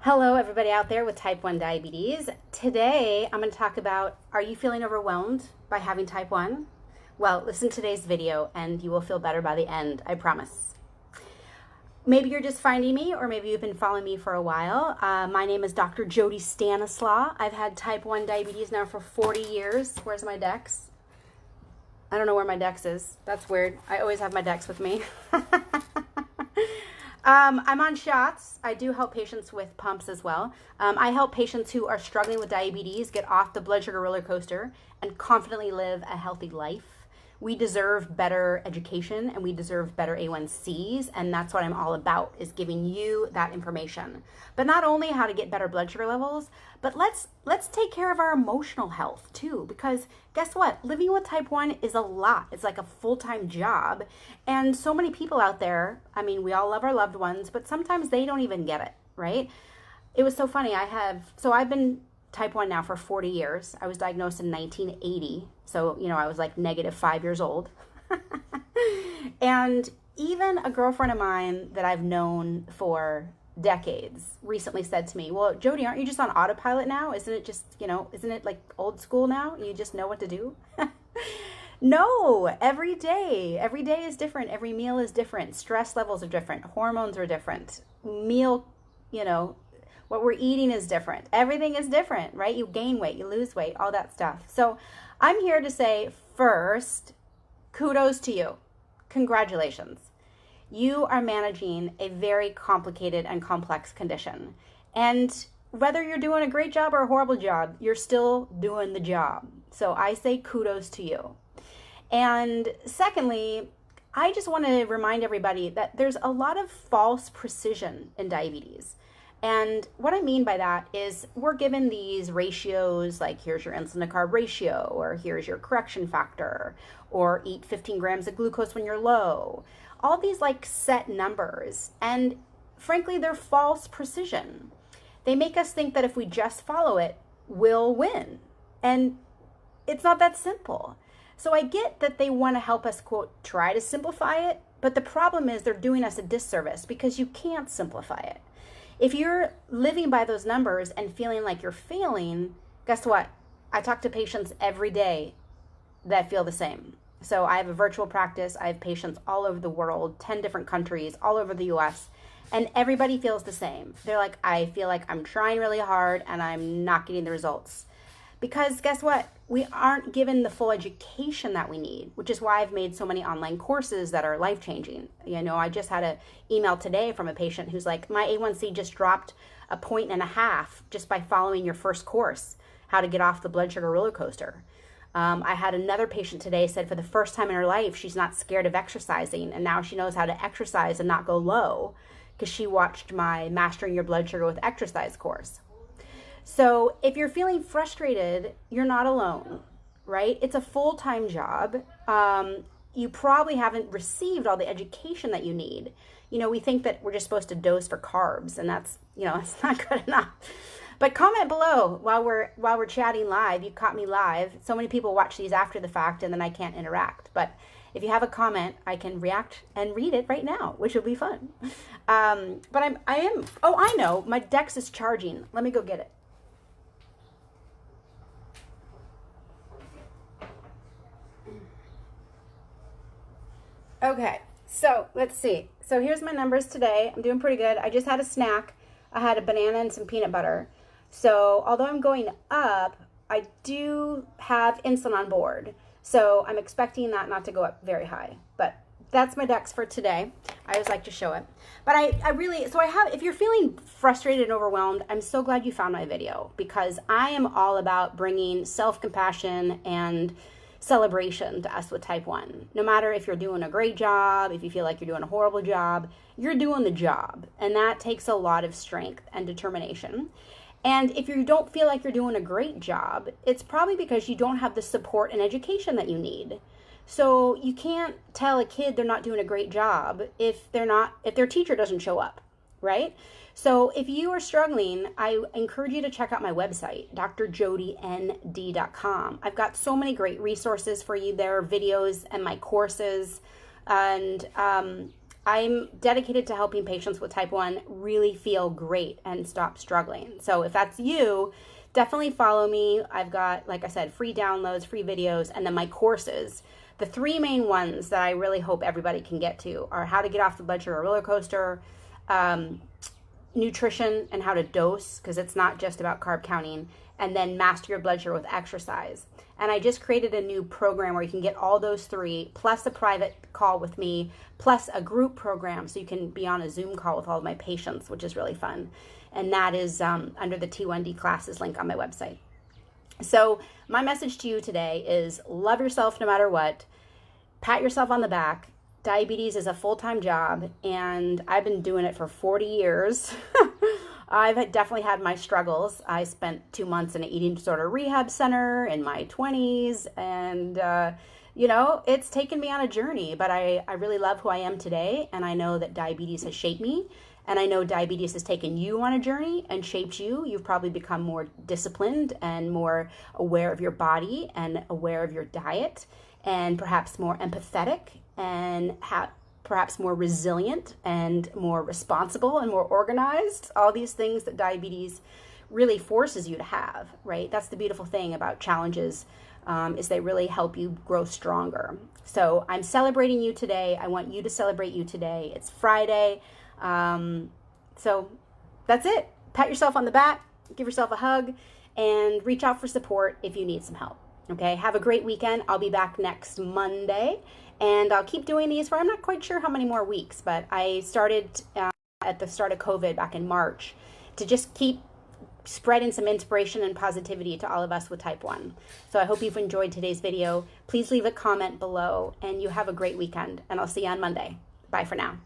Hello, everybody out there with type 1 diabetes. Today, I'm going to talk about, are you feeling overwhelmed by having type 1? Well, listen to today's video and you will feel better by the end, I promise. Maybe you're just finding me, or maybe you've been following me for a while. My name is Dr. Jody Stanislaw. I've had type 1 diabetes now for 40 years. Where's my Dex? I don't know where my Dex is. That's weird. I always have my Dex with me. I'm on shots. I do help patients with pumps as well. I help patients who are struggling with diabetes get off the blood sugar roller coaster and confidently live a healthy life. We deserve better education and we deserve better A1Cs, and that's what I'm all about, is giving you that information. But not only how to get better blood sugar levels, but let's take care of our emotional health too, because guess what? Living with type 1 is a lot. It's like a full-time job. And so many people out there, I mean, we all love our loved ones, but sometimes they don't even get it, right? It was so funny. I've been type 1 now for 40 years. I was diagnosed in 1980. So, I was like -5 years old. And even a girlfriend of mine that I've known for decades recently said to me, well, Jody, aren't you just on autopilot now? Isn't it just, isn't it like old school now? You just know what to do? No, every day is different. Every meal is different. Stress levels are different. Hormones are different. Meal, what we're eating is different. Everything is different, right? You gain weight, you lose weight, all that stuff. So I'm here to say, first, kudos to you. Congratulations. You are managing a very complicated and complex condition. And whether you're doing a great job or a horrible job, you're still doing the job. So I say kudos to you. And secondly, I just want to remind everybody that there's a lot of false precision in diabetes. And what I mean by that is we're given these ratios, like here's your insulin to carb ratio, or here's your correction factor, or eat 15 grams of glucose when you're low. All these like set numbers. And frankly, they're false precision. They make us think that if we just follow it, we'll win. And it's not that simple. So I get that they want to help us, quote, try to simplify it. But the problem is they're doing us a disservice because you can't simplify it. If you're living by those numbers and feeling like you're failing, guess what? I talk to patients every day that feel the same. So I have a virtual practice. I have patients all over the world, 10 different countries, all over the US, and everybody feels the same. They're like, I feel like I'm trying really hard and I'm not getting the results. Because guess what? We aren't given the full education that we need, which is why I've made so many online courses that are life-changing. I just had an email today from a patient who's like, my A1C just dropped 1.5 points just by following your first course, how to get off the blood sugar roller coaster. I had another patient today said for the first time in her life, she's not scared of exercising, and now she knows how to exercise and not go low because she watched my Mastering Your Blood Sugar with Exercise course. So if you're feeling frustrated, you're not alone, right? It's a full-time job. You probably haven't received all the education that you need. We think that we're just supposed to dose for carbs, and that's, it's not good enough. But comment below while we're chatting live. You caught me live. So many people watch these after the fact, and then I can't interact. But if you have a comment, I can react and read it right now, which will be fun. I know, my Dex is charging. Let me go get it. Okay, so let's see. So here's my numbers today. I'm doing pretty good. I just had a snack. I had a banana and some peanut butter. So although I'm going up, I do have insulin on board. So I'm expecting that not to go up very high. But that's my Dex for today. I always like to show it. But if you're feeling frustrated and overwhelmed, I'm so glad you found my video, because I am all about bringing self-compassion and celebration to us with type 1. No matter if you're doing a great job, if you feel like you're doing a horrible job, you're doing the job. And that takes a lot of strength and determination. And if you don't feel like you're doing a great job, it's probably because you don't have the support and education that you need. So you can't tell a kid they're not doing a great job if their teacher doesn't show up, right? So if you are struggling, I encourage you to check out my website, drjodynd.com. I've got so many great resources for you there, videos and my courses. And I'm dedicated to helping patients with type 1 really feel great and stop struggling. So if that's you, definitely follow me. I've got, like I said, free downloads, free videos, and then my courses. The three main ones that I really hope everybody can get to are how to get off the blood sugar roller coaster, nutrition and how to dose, because it's not just about carb counting, and then master your blood sugar with exercise. And I just created a new program where you can get all those three, plus a private call with me, plus a group program so you can be on a Zoom call with all of my patients, which is really fun. And that is under the T1D classes link on my website. So my message to you today is love yourself no matter what. Pat yourself on the back. Diabetes is a full-time job, and I've been doing it for 40 years. I've definitely had my struggles. I spent 2 months in an eating disorder rehab center in my 20s, and you know, it's taken me on a journey, but I really love who I am today, and I know that diabetes has shaped me, and I know diabetes has taken you on a journey and shaped you. You've probably become more disciplined and more aware of your body and aware of your diet, and perhaps more empathetic and perhaps more resilient and more responsible and more organized. All these things that diabetes really forces you to have, right? That's the beautiful thing about challenges, is they really help you grow stronger. So I'm celebrating you today. I want you to celebrate you today. It's Friday. So that's it. Pat yourself on the back, give yourself a hug, and reach out for support if you need some help. Okay, have a great weekend. I'll be back next Monday, and I'll keep doing these for I'm not quite sure how many more weeks, but I started at the start of COVID back in March to just keep spreading some inspiration and positivity to all of us with type 1. So I hope you've enjoyed today's video. Please leave a comment below, and you have a great weekend, and I'll see you on Monday. Bye for now.